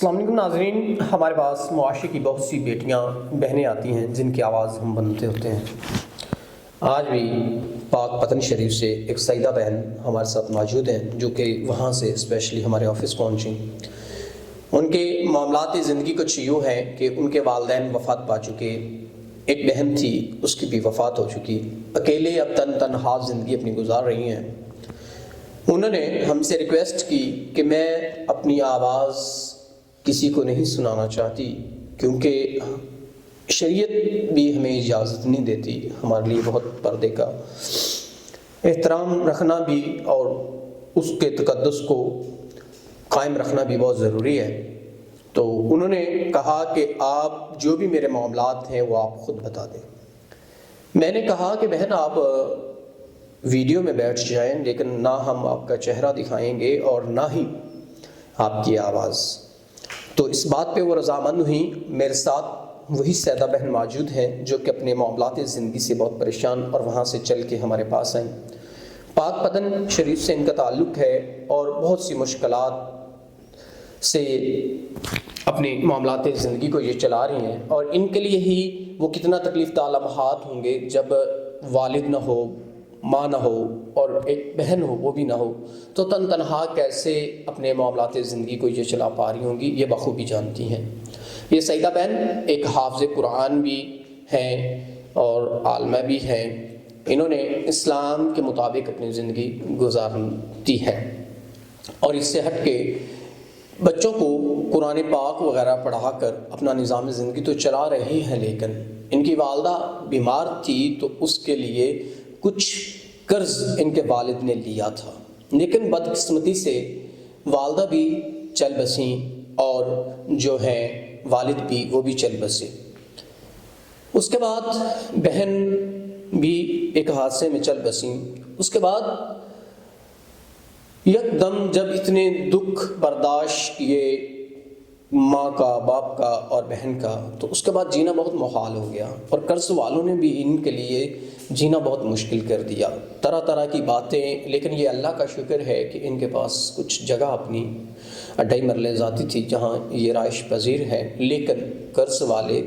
السلام علیکم ناظرین، ہمارے پاس معاشرے کی بہت سی بیٹیاں بہنیں آتی ہیں جن کی آواز ہم بنتے ہوتے ہیں۔ آج بھی پاک پتن شریف سے ایک سعیدہ بہن ہمارے ساتھ موجود ہیں جو کہ وہاں سے اسپیشلی ہمارے آفس پہنچیں۔ ان کے معاملات زندگی کچھ یوں ہیں کہ ان کے والدین وفات پا چکے، ایک بہن تھی اس کی بھی وفات ہو چکی، اکیلے اب تنہا زندگی اپنی گزار رہی ہیں۔ انہوں نے ہم سے ریکویسٹ کی کہ میں اپنی آواز کسی کو نہیں سنانا چاہتی کیونکہ شریعت بھی ہمیں اجازت نہیں دیتی، ہمارے لیے بہت پردے کا احترام رکھنا بھی اور اس کے تقدس کو قائم رکھنا بھی بہت ضروری ہے۔ تو انہوں نے کہا کہ آپ جو بھی میرے معاملات ہیں وہ آپ خود بتا دیں۔ میں نے کہا کہ بہن آپ ویڈیو میں بیٹھ جائیں، لیکن نہ ہم آپ کا چہرہ دکھائیں گے اور نہ ہی آپ کی آواز۔ تو اس بات پہ وہ رضامند ہوئیں۔ میرے ساتھ وہی سعیدہ بہن موجود ہیں جو کہ اپنے معاملات زندگی سے بہت پریشان اور وہاں سے چل کے ہمارے پاس آئیں۔ پاک پتن شریف سے ان کا تعلق ہے اور بہت سی مشکلات سے اپنے معاملات زندگی کو یہ چلا رہی ہیں، اور ان کے لیے ہی وہ کتنا تکلیف دہ لمحات ہوں گے جب والد نہ ہو، ماں نہ ہو اور ایک بہن ہو وہ بھی نہ ہو، تو تنہا کیسے اپنے معاملات زندگی کو یہ چلا پا رہی ہوں گی، یہ بخوبی جانتی ہیں۔ یہ سعیدہ بہن ایک حافظ قرآن بھی ہیں اور عالمہ بھی ہیں۔ انہوں نے اسلام کے مطابق اپنی زندگی گزارتی ہے اور اس سے ہٹ کے بچوں کو قرآن پاک وغیرہ پڑھا کر اپنا نظام زندگی تو چلا رہی ہیں، لیکن ان کی والدہ بیمار تھی تو اس کے لیے کچھ قرض ان کے والد نے لیا تھا، لیکن بدقسمتی سے والدہ بھی چل بسیں اور جو ہے والد بھی وہ بھی چل بسے۔ اس کے بعد بہن بھی ایک حادثے میں چل بسیں۔ اس کے بعد یک دم جب اتنے دکھ برداشت کیے ماں کا، باپ کا اور بہن کا، تو اس کے بعد جینا بہت محال ہو گیا، اور قرض والوں نے بھی ان کے لیے جینا بہت مشکل کر دیا، طرح طرح کی باتیں۔ لیکن یہ اللہ کا شکر ہے کہ ان کے پاس کچھ جگہ اپنی اڈائی مرلے ذاتی تھی جہاں یہ رہائش پذیر ہے، لیکن قرض والے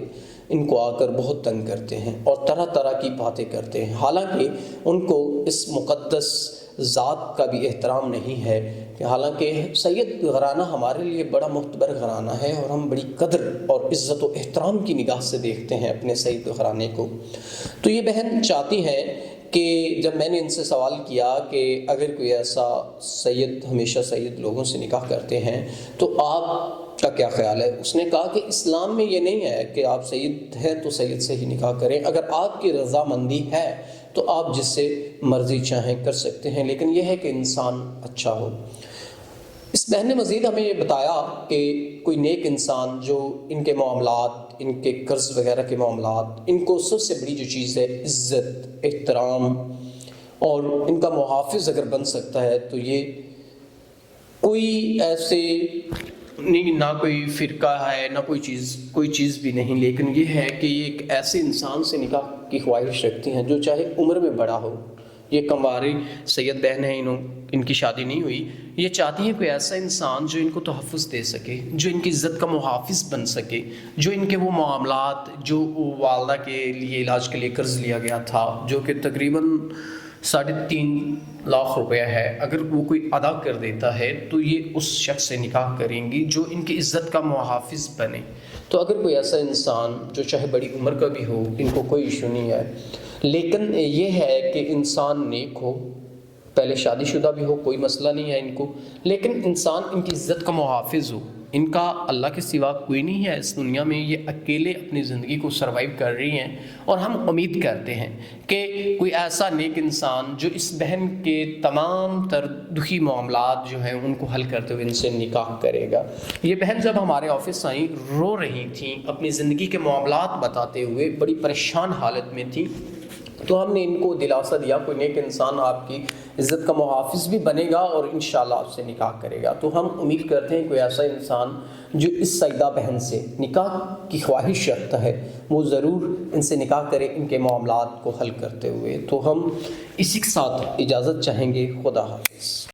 ان کو آ کر بہت تنگ کرتے ہیں اور طرح طرح کی باتیں کرتے ہیں، حالانکہ ان کو اس مقدس ذات کا بھی احترام نہیں ہے کہ حالانکہ سید گھرانہ ہمارے لیے بڑا معتبر گھرانہ ہے اور ہم بڑی قدر اور عزت و احترام کی نگاہ سے دیکھتے ہیں اپنے سید گھرانے کو۔ تو یہ بہن چاہتی ہیں کہ جب میں نے ان سے سوال کیا کہ اگر کوئی ایسا سید، ہمیشہ سید لوگوں سے نکاح کرتے ہیں تو آپ کا کیا خیال ہے؟ اس نے کہا کہ اسلام میں یہ نہیں ہے کہ آپ سید ہیں تو سید سے ہی نکاح کریں، اگر آپ کی رضامندی ہے تو آپ جس سے مرضی چاہیں کر سکتے ہیں، لیکن یہ ہے کہ انسان اچھا ہو۔ اس بہن نے مزید ہمیں یہ بتایا کہ کوئی نیک انسان جو ان کے معاملات، ان کے قرض وغیرہ کے معاملات، ان کو سب سے بڑی جو چیز ہے عزت، احترام اور ان کا محافظ اگر بن سکتا ہے تو یہ کوئی ایسے نہیں، نہ کوئی فرقہ ہے نہ کوئی چیز بھی نہیں، لیکن یہ ہے کہ یہ ایک ایسے انسان سے نکاح کی خواہش رکھتی ہیں جو چاہے عمر میں بڑا ہو۔ یہ کنواری سید بہن ہیں، ان کی شادی نہیں ہوئی، یہ چاہتی ہیں کوئی ایسا انسان جو ان کو تحفظ دے سکے، جو ان کی عزت کا محافظ بن سکے، جو ان کے وہ معاملات جو والدہ کے لیے علاج کے لیے قرض لیا گیا تھا جو کہ تقریباً 3.5 لاکھ روپیہ ہے، اگر وہ کوئی ادا کر دیتا ہے تو یہ اس شخص سے نکاح کریں گی جو ان کی عزت کا محافظ بنے۔ تو اگر کوئی ایسا انسان جو چاہے بڑی عمر کا بھی ہو، ان کو کوئی ایشو نہیں ہے، لیکن یہ ہے کہ انسان نیک ہو، پہلے شادی شدہ بھی ہو، کوئی مسئلہ نہیں ہے ان کو، لیکن انسان ان کی عزت کا محافظ ہو۔ ان کا اللہ کے سوا کوئی نہیں ہے اس دنیا میں، یہ اکیلے اپنی زندگی کو سروائیو کر رہی ہیں، اور ہم امید کرتے ہیں کہ کوئی ایسا نیک انسان جو اس بہن کے تمام تر دکھی معاملات جو ہیں ان کو حل کرتے ہوئے ان سے نکاح کرے گا۔ یہ بہن جب ہمارے آفس آئیں رو رہی تھیں، اپنی زندگی کے معاملات بتاتے ہوئے بڑی پریشان حالت میں تھیں، تو ہم نے ان کو دلاسا دیا کوئی نیک انسان آپ کی عزت کا محافظ بھی بنے گا اور انشاءاللہ آپ سے نکاح کرے گا۔ تو ہم امید کرتے ہیں کوئی ایسا انسان جو اس سعیدہ بہن سے نکاح کی خواہش رکھتا ہے وہ ضرور ان سے نکاح کرے ان کے معاملات کو حل کرتے ہوئے۔ تو ہم اسی کے ساتھ اجازت چاہیں گے۔ خدا حافظ۔